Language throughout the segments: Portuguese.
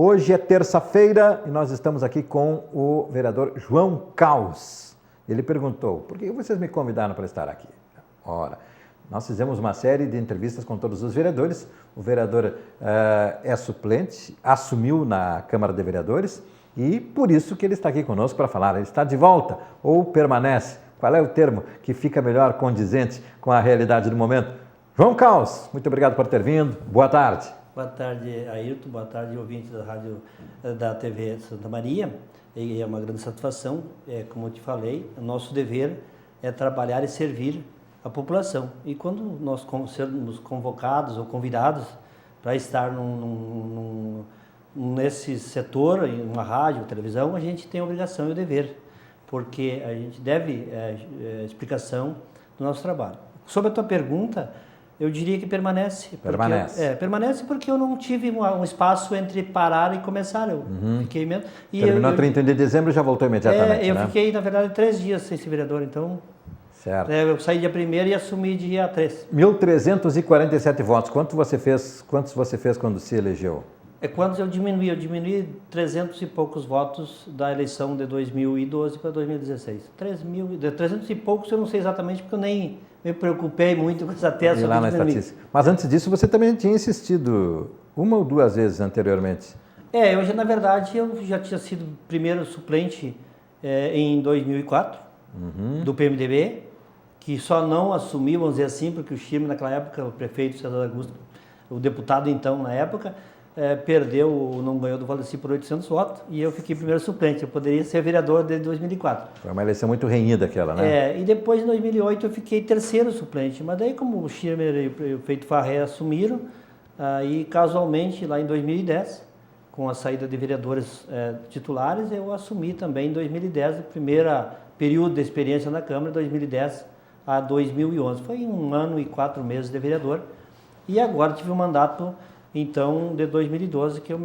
Hoje é terça-feira e nós estamos aqui com o vereador João Caus. Ele perguntou, por que vocês me convidaram para estar aqui? Ora, nós fizemos uma série de entrevistas com todos os vereadores. O vereador é suplente, assumiu na Câmara de Vereadores e por isso que ele está aqui conosco para falar. Ele está de volta ou permanece? Qual é o termo que fica melhor condizente com a realidade do momento? João Caus, muito obrigado por ter vindo. Boa tarde. Boa tarde, Ayrton. Boa tarde, ouvintes da rádio da TV Santa Maria. É uma grande satisfação, como eu te falei, o nosso dever é trabalhar e servir a população. E quando nós sermos convocados ou convidados para estar nesse setor, em uma rádio, televisão, a gente tem a obrigação e o dever, porque a gente deve explicação do nosso trabalho. Sobre a tua pergunta, eu diria que permanece. Permanece porque eu não tive um espaço entre parar e começar. Eu fiquei mesmo. Terminou 31 de dezembro e já voltou imediatamente, eu fiquei, na verdade, 3 dias sem ser vereador, então... Certo. Eu saí dia 1º e assumi dia 3. 1.347 votos. Quantos você fez quando se elegeu? Quantos eu diminuí 300 e poucos votos da eleição de 2012 para 2016. 300 e poucos eu não sei exatamente, porque eu nem me preocupei muito com essa tese. Lá na estatística. Mas antes disso você também tinha insistido 1 ou 2 vezes anteriormente. Na verdade, eu já tinha sido primeiro suplente em 2004, do PMDB, que só não assumi, vamos dizer assim, porque o Chime, naquela época, o prefeito César Augusto, o deputado então, na época, não ganhou do Valdeci por 800 votos, e eu fiquei primeiro suplente. Eu poderia ser vereador desde 2004. Foi uma eleição muito renhida aquela, né? E depois, em 2008, eu fiquei terceiro suplente. Mas daí, como o Schirmer e o prefeito Farré assumiram, aí, casualmente, lá em 2010, com a saída de vereadores titulares, eu assumi também em 2010, o primeiro período de experiência na Câmara, 2010 a 2011. Foi 1 ano e 4 meses de vereador. E agora tive um mandato, então, de 2012, que eu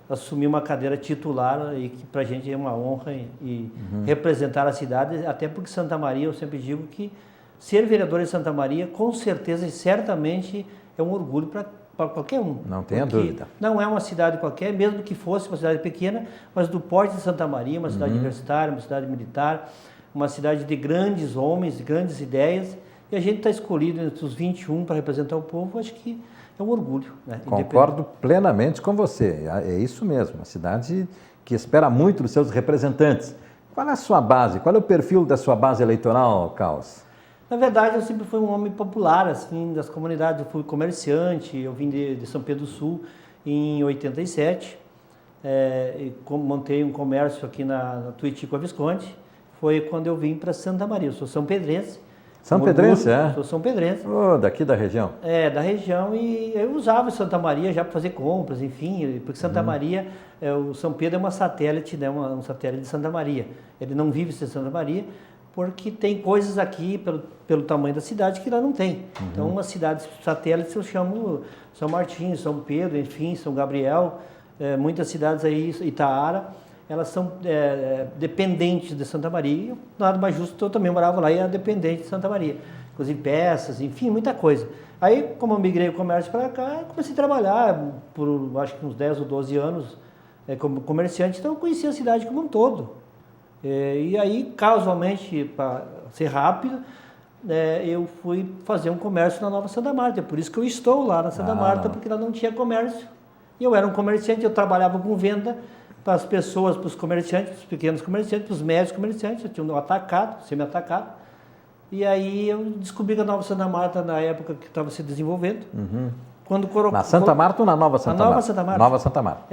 assumi uma cadeira titular e que para a gente é uma honra e representar a cidade, até porque Santa Maria, eu sempre digo que ser vereador em Santa Maria, com certeza e certamente é um orgulho para qualquer um. Não tenha dúvida. Não é uma cidade qualquer, mesmo que fosse uma cidade pequena, mas do porte de Santa Maria, uma cidade universitária, uma cidade militar, uma cidade de grandes homens, de grandes ideias, e a gente está escolhido entre os 21 para representar o povo, acho que é um orgulho. Né? Concordo plenamente com você, é isso mesmo, uma cidade que espera muito dos seus representantes. Qual é a sua base, qual é o perfil da sua base eleitoral, Caus? Na verdade, eu sempre fui um homem popular, assim, das comunidades. Eu fui comerciante, eu vim de São Pedro do Sul em 87, montei um comércio aqui na Tuiuti com a Visconde. Foi quando eu vim para Santa Maria. Eu sou são pedrense. São pedrense, Sou são pedrense. Daqui da região? Da região, e eu usava Santa Maria já para fazer compras, enfim, porque Santa Maria, o São Pedro é uma satélite, né, um satélite de Santa Maria. Ele não vive sem Santa Maria, porque tem coisas aqui, pelo tamanho da cidade, que lá não tem. Então, uma cidade satélite eu chamo São Martinho, São Pedro, enfim, São Gabriel, muitas cidades aí, Itaara, elas são dependentes de Santa Maria. Nada mais justo, eu também morava lá e era dependente de Santa Maria. Inclusive peças, enfim, muita coisa. Aí, como eu migrei o comércio para cá, comecei a trabalhar por, acho que uns 10 ou 12 anos como comerciante, então eu conheci a cidade como um todo. E aí, casualmente, para ser rápido, eu fui fazer um comércio na Nova Santa Marta. É por isso que eu estou lá na Santa Marta, porque lá não tinha comércio. E eu era um comerciante, eu trabalhava com venda para as pessoas, para os comerciantes, para os pequenos comerciantes, para os médios comerciantes. Eu tinha um atacado, semi-atacado. E aí eu descobri que a Nova Santa Marta, na época que estava se desenvolvendo, na Santa Marta ou na Nova Santa Marta? Na Nova Santa Marta. Nova Santa Marta.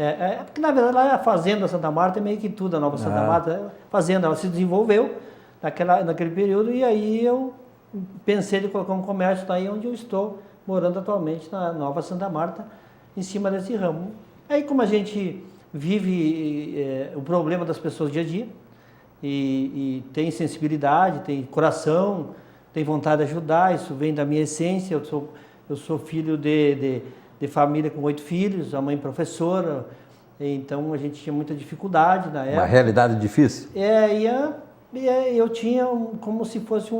Porque na verdade lá a Fazenda Santa Marta é meio que tudo, a Nova Santa Marta. Fazenda, ela se desenvolveu naquele período, e aí eu pensei em colocar um comércio daí onde eu estou morando atualmente, na Nova Santa Marta, em cima desse ramo. Aí, como a gente vive o problema das pessoas dia a dia, e tem sensibilidade, tem coração, tem vontade de ajudar, isso vem da minha essência. Eu sou filho de família com 8 filhos, a mãe professora, então a gente tinha muita dificuldade na época. Uma realidade difícil? Eu tinha como se fosse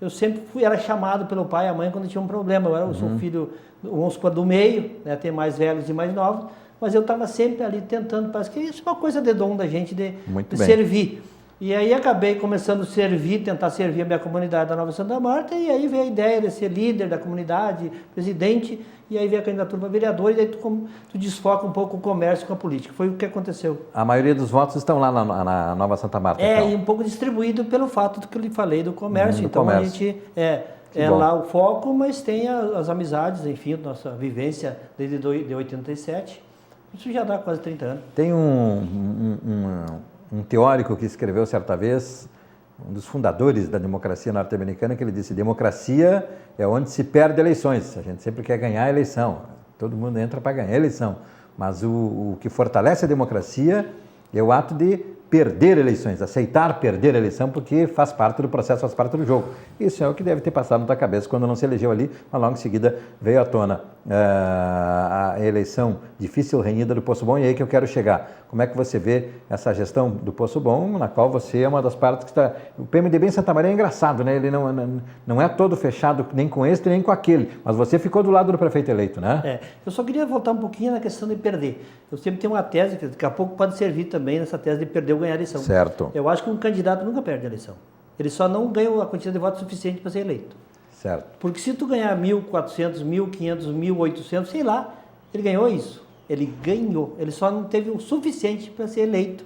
eu sempre era chamado pelo pai e a mãe quando tinha um problema. Eu sou filho, vamos supor, do meio, né, tem mais velhos e mais novos, mas eu estava sempre ali tentando, parece que isso é uma coisa de dom da gente de Muito bem. servir. E aí acabei começando a servir, tentar servir a minha comunidade da Nova Santa Marta, e aí veio a ideia de ser líder da comunidade, presidente, e aí veio a candidatura para vereador, e daí tu desfoca um pouco o comércio com a política. Foi o que aconteceu. A maioria dos votos estão lá na Nova Santa Marta. E um pouco distribuído pelo fato do que eu lhe falei do comércio. Então comércio. a gente é lá o foco, mas tem as amizades, enfim, nossa vivência desde de 87. Isso já dá quase 30 anos. Tem um teórico que escreveu certa vez, um dos fundadores da democracia norte-americana, que ele disse: democracia é onde se perde eleições. A gente sempre quer ganhar a eleição. Todo mundo entra para ganhar a eleição. Mas o que fortalece a democracia é o ato de perder eleições, aceitar perder a eleição, porque faz parte do processo, faz parte do jogo. Isso é o que deve ter passado na tua cabeça quando não se elegeu ali, mas logo em seguida veio à tona a eleição difícil, renhida do Poço Bom, e aí que eu quero chegar. Como é que você vê essa gestão do Poço Bom, na qual você é uma das partes que está... O PMDB em Santa Maria é engraçado, né? Ele não é todo fechado nem com este nem com aquele, mas você ficou do lado do prefeito eleito, né? Eu só queria voltar um pouquinho na questão de perder. Eu sempre tenho uma tese, que daqui a pouco pode servir também nessa tese de perder ou ganhar a eleição. Certo. Eu acho que um candidato nunca perde a eleição. Ele só não ganha a quantidade de votos suficiente para ser eleito. Certo. Porque se tu ganhar 1.400, 1.500, 1.800, sei lá, ele ganhou isso. Ele ganhou. Ele só não teve o suficiente para ser eleito.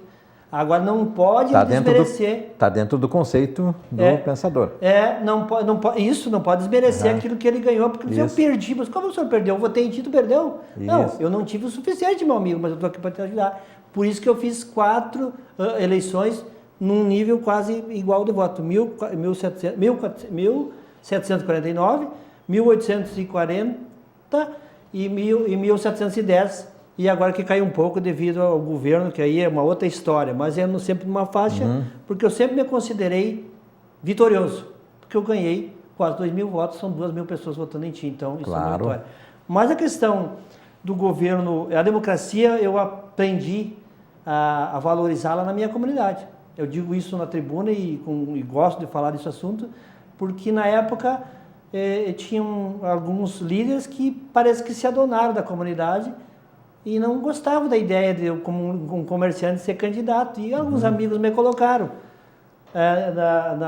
Agora não pode desmerecer. Está dentro do conceito do pensador. Isso não pode desmerecer aquilo que ele ganhou, porque eu perdi. Mas como o senhor perdeu? Eu votei em ti, tu perdeu? Isso. Não, eu não tive o suficiente, meu amigo, mas eu estou aqui para te ajudar. Por isso que eu fiz 4 eleições num nível quase igual de voto. 1.749, 1.840 e 1.710. E agora que caiu um pouco devido ao governo, que aí é uma outra história, mas é sempre numa faixa, porque eu sempre me considerei vitorioso, porque eu ganhei quase 2.000 votos, são 2.000 pessoas votando em ti, então isso é uma vitória. Mas a questão do governo, a democracia, eu aprendi a valorizá-la na minha comunidade. Eu digo isso na tribuna e gosto de falar desse assunto, porque na época tinham alguns líderes que parece que se adonaram da comunidade e não gostavam da ideia de eu, como um comerciante, ser candidato. E alguns amigos me colocaram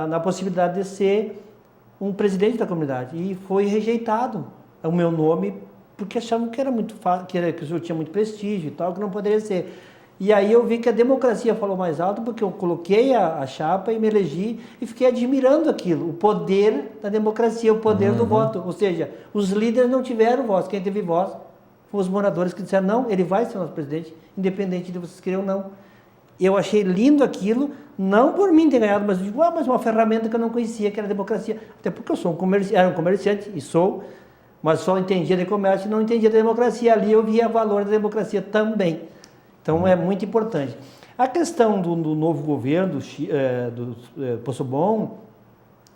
na possibilidade de ser um presidente da comunidade. E foi rejeitado o meu nome, porque achavam que era muito fácil, que o senhor tinha muito prestígio e tal, que não poderia ser. E aí eu vi que a democracia falou mais alto, porque eu coloquei a chapa e me elegi e fiquei admirando aquilo, o poder da democracia, o poder do voto. Ou seja, os líderes não tiveram voz, quem teve voz foram os moradores que disseram: não, ele vai ser nosso presidente, independente de vocês querem ou não. Eu achei lindo aquilo, não por mim ter ganhado, mas digo, mas uma ferramenta que eu não conhecia, que era a democracia. Até porque eu sou era um comerciante, e sou, mas só entendia de comércio e não entendia da democracia. Ali eu via valor da democracia também. Então é muito importante. A questão do novo governo, do Poço Bom,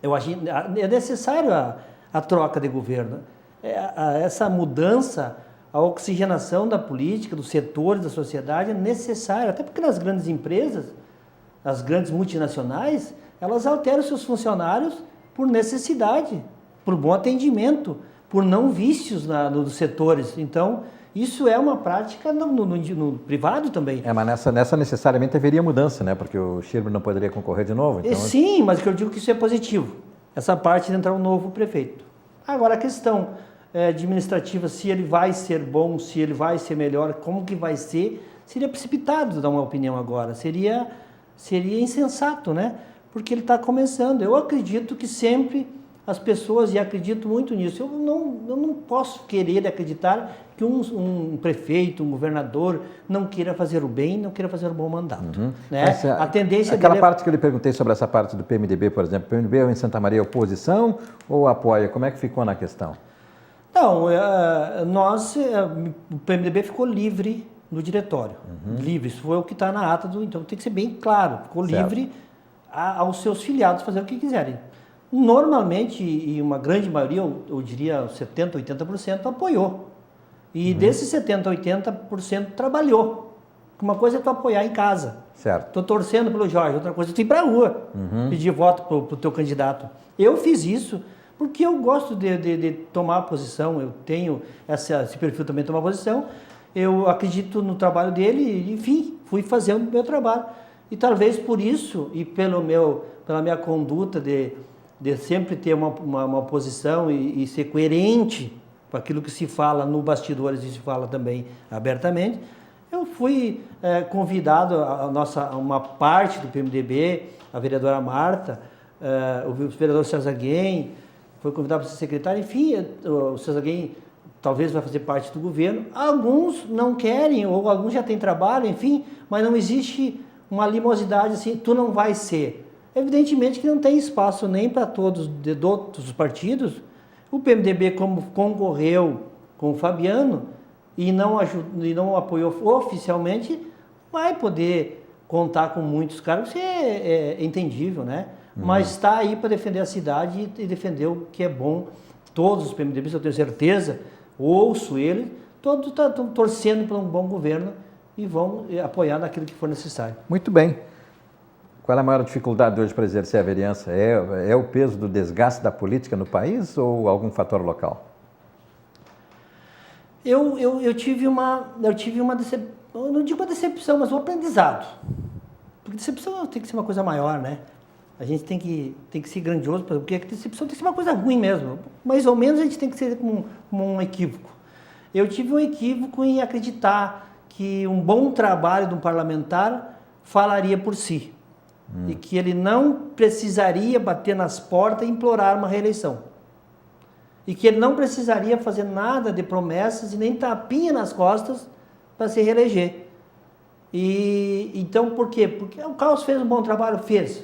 eu acho é necessário a troca de governo. Essa mudança, a oxigenação da política, dos setores da sociedade é necessária, até porque nas grandes empresas, as grandes multinacionais, elas alteram seus funcionários por necessidade, por bom atendimento, por não vícios nos setores. Então, isso é uma prática no privado também. Mas nessa necessariamente haveria mudança, né? Porque o Schirmer não poderia concorrer de novo. Então... Sim, mas eu digo que isso é positivo. Essa parte de entrar um novo prefeito. Agora, a questão administrativa, se ele vai ser bom, se ele vai ser melhor, como que vai ser, seria precipitado dar uma opinião agora. Seria insensato, né? Porque ele está começando. Eu acredito que sempre as pessoas, e acredito muito nisso, eu não posso querer acreditar que um prefeito, um governador não queira fazer o bem, não queira fazer um bom mandato. Né? A tendência aquela parte que eu lhe perguntei sobre essa parte do PMDB, por exemplo, o PMDB em Santa Maria é oposição ou apoia? Como é que ficou na questão? Não, o PMDB ficou livre no diretório. Livre, isso foi o que está na ata então tem que ser bem claro, ficou livre aos seus filiados fazer o que quiserem. Normalmente, e uma grande maioria, eu diria 70%, 80%, apoiou. E desses 70%, 80% trabalhou. Uma coisa é tu apoiar em casa. Certo. Estou torcendo pelo Jorge, outra coisa é tu ir para a rua, pedir voto para o teu candidato. Eu fiz isso porque eu gosto de tomar posição, eu tenho esse perfil também de tomar posição, eu acredito no trabalho dele e, enfim, fui fazendo o meu trabalho. E talvez por isso, e pela minha conduta de sempre ter uma posição e ser coerente com aquilo que se fala no bastidores e se fala também abertamente, eu fui convidado, uma parte do PMDB, a vereadora Marta, o vereador César Guem, foi convidado para ser secretário, enfim, o César Guem talvez vai fazer parte do governo. Alguns não querem, ou alguns já têm trabalho, enfim, mas não existe uma animosidade assim, tu não vai ser. Evidentemente que não tem espaço nem para todos os partidos. O PMDB, como concorreu com o Fabiano e não apoiou oficialmente, vai poder contar com muitos cargos, isso é entendível, né? Mas está aí para defender a cidade e defender o que é bom. Todos os PMDBs, eu tenho certeza, ouço eles, todos estão torcendo para um bom governo e vão apoiar naquilo que for necessário. Muito bem. Qual é a maior dificuldade hoje para exercer a vereança? É o peso do desgaste da política no país ou algum fator local? Eu tive uma decepção, não digo uma decepção, mas um aprendizado. Porque decepção tem que ser uma coisa maior, né? A gente tem que ser grandioso, porque a decepção tem que ser uma coisa ruim mesmo. Mais ou menos a gente tem que ser como um equívoco. Eu tive um equívoco em acreditar que um bom trabalho de um parlamentar falaria por si. E que ele não precisaria bater nas portas e implorar uma reeleição. E que ele não precisaria fazer nada de promessas e nem tapinha nas costas para se reeleger. E então, por quê? Porque o Carlos fez um bom trabalho? Fez.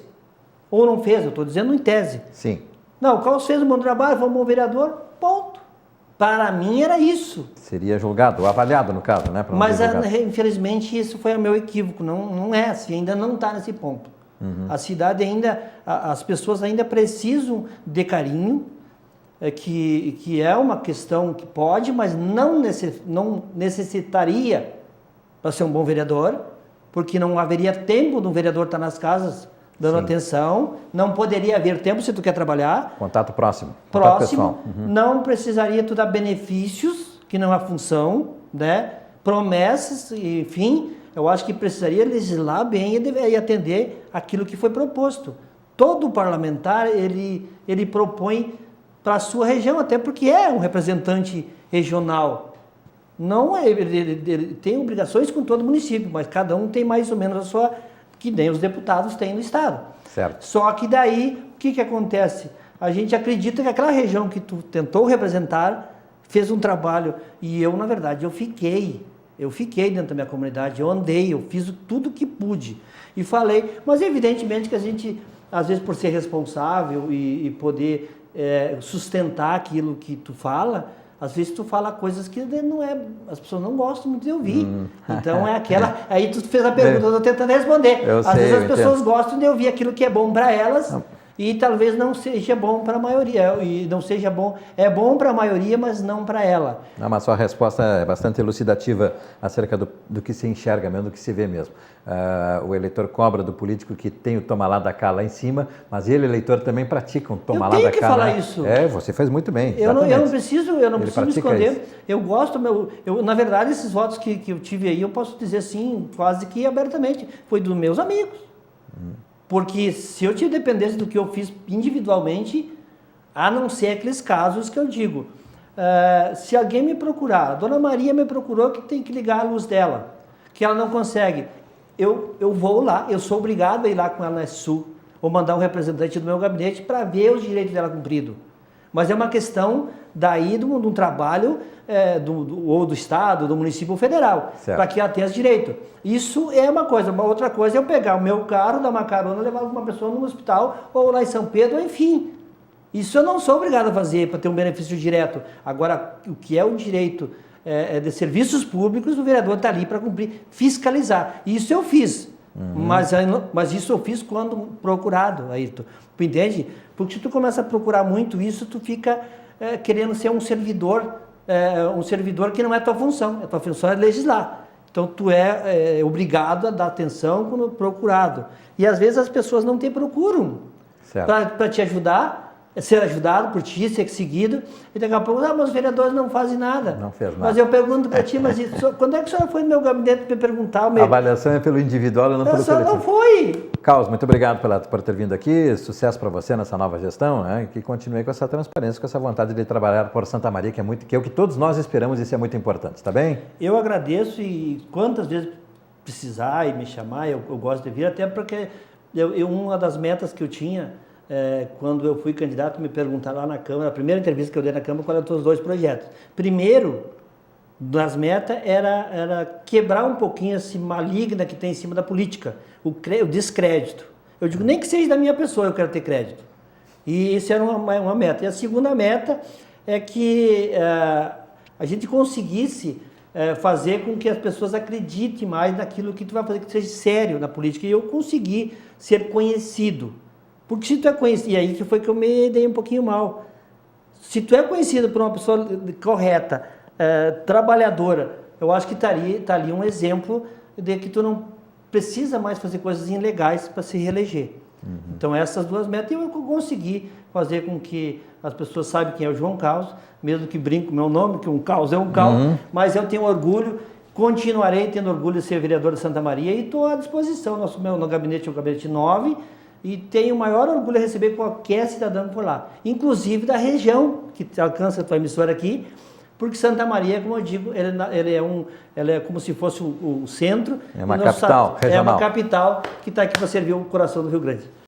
Ou não fez, eu estou dizendo em tese. Sim. Não, o Carlos fez um bom trabalho, foi um bom vereador, ponto. Para mim era isso. Seria julgado, ou avaliado no caso, né? Mas infelizmente isso foi o meu equívoco, não é assim, ainda não está nesse ponto. A cidade ainda, as pessoas ainda precisam de carinho, que é uma questão que pode, mas não necessitaria para ser um bom vereador, porque não haveria tempo de um vereador estar nas casas dando atenção, não poderia haver tempo se tu quer trabalhar. Contato próximo. Contato pessoal. Não precisaria tu dar benefícios, que não é a função, né? Promessas, enfim, eu acho que precisaria legislar bem e atender aquilo que foi proposto. Todo parlamentar, ele propõe para a sua região, até porque é um representante regional. Não é, ele tem obrigações com todo o município, mas cada um tem mais ou menos a sua, que nem os deputados têm no estado. Certo. Só que daí, o que acontece? A gente acredita que aquela região que tu tentou representar fez um trabalho, e eu, na verdade, eu fiquei dentro da minha comunidade, eu andei, eu fiz tudo que pude e falei, mas evidentemente que a gente, às vezes por ser responsável e poder sustentar aquilo que tu fala, às vezes tu fala coisas que não é, as pessoas não gostam muito de ouvir. Então é aquela, aí tu fez a pergunta, eu estou tentando responder. Às vezes as pessoas gostam de ouvir aquilo que é bom para elas. E talvez não seja bom para a maioria, e não seja bom, é bom para a maioria, mas não para ela. Não, mas sua resposta é bastante elucidativa acerca do que se enxerga mesmo, do que se vê mesmo. O eleitor cobra do político que tem o toma lá da cá lá em cima, mas ele, eleitor, também pratica um toma lá da cá. Eu tenho que falar isso. Você fez muito bem. Eu não preciso me esconder. Isso. Eu gosto, na verdade, esses votos que eu tive aí, eu posso dizer assim, quase que abertamente, foi dos meus amigos. Porque se eu te dependesse do que eu fiz individualmente, a não ser aqueles casos que eu digo, se alguém me procurar, a Dona Maria me procurou que tem que ligar a luz dela, que ela não consegue, eu vou lá, eu sou obrigado a ir lá com ela na Sul, ou mandar um representante do meu gabinete para ver os direitos dela cumpridos. Mas é uma questão daí de um trabalho ou do Estado, do município federal, para que ela tenha esse direito. Isso é uma coisa. Uma outra coisa é eu pegar o meu carro, dar uma carona, levar uma pessoa no hospital, ou lá em São Pedro, enfim. Isso eu não sou obrigado a fazer para ter um benefício direto. Agora, o que é o direito de serviços públicos, o vereador está ali para cumprir, fiscalizar. Isso eu fiz. Mas isso eu fiz quando procurado, Ayrton. Tu entende? Porque se tu começa a procurar muito isso, tu fica querendo ser um servidor que não é tua função. A tua função é legislar. Então tu é obrigado a dar atenção quando procurado. E às vezes as pessoas não te procuram para te ajudar. ser ajudado por ti, ser seguido, e daqui a pouco, mas os vereadores não fazem nada. Não fez nada. Mas eu pergunto para ti, mas quando é que a senhora foi no meu gabinete me perguntar? A avaliação é pelo individual e não pelo coletivo. Não foi. Carlos, muito obrigado por ter vindo aqui, sucesso para você nessa nova gestão, né? Que continue com essa transparência, com essa vontade de trabalhar por Santa Maria, que é o que todos nós esperamos e isso é muito importante, tá bem? Eu agradeço e quantas vezes precisar e me chamar, eu gosto de vir, até porque uma das metas que eu tinha, quando eu fui candidato, me perguntaram lá na Câmara, a primeira entrevista que eu dei na Câmara, qual eram os 2 projetos. Primeiro, das metas, era quebrar um pouquinho esse maligna que tem em cima da política, o descrédito. Eu digo, nem que seja da minha pessoa eu quero ter crédito. E isso era uma meta. E a segunda meta é que a gente conseguisse fazer com que as pessoas acreditem mais naquilo que tu vai fazer, que seja sério na política. E eu consegui ser conhecido. Porque se tu é conhecido, e aí que foi que eu me dei um pouquinho mal. Se tu é conhecido por uma pessoa correta, trabalhadora, eu acho que tá ali um exemplo de que tu não precisa mais fazer coisas ilegais para se reeleger. Uhum. Então essas 2 metas eu consegui fazer com que as pessoas saibam quem é o João Carlos, mesmo que brinco com o meu nome, que um caos é um caos, mas eu tenho orgulho, continuarei tendo orgulho de ser vereador de Santa Maria e estou à disposição. Meu gabinete é o gabinete 9 e tenho o maior orgulho de receber qualquer cidadão por lá, inclusive da região que alcança a tua emissora aqui, porque Santa Maria, como eu digo, ela é como se fosse o centro. É uma capital regional. É uma capital que está aqui para servir o coração do Rio Grande.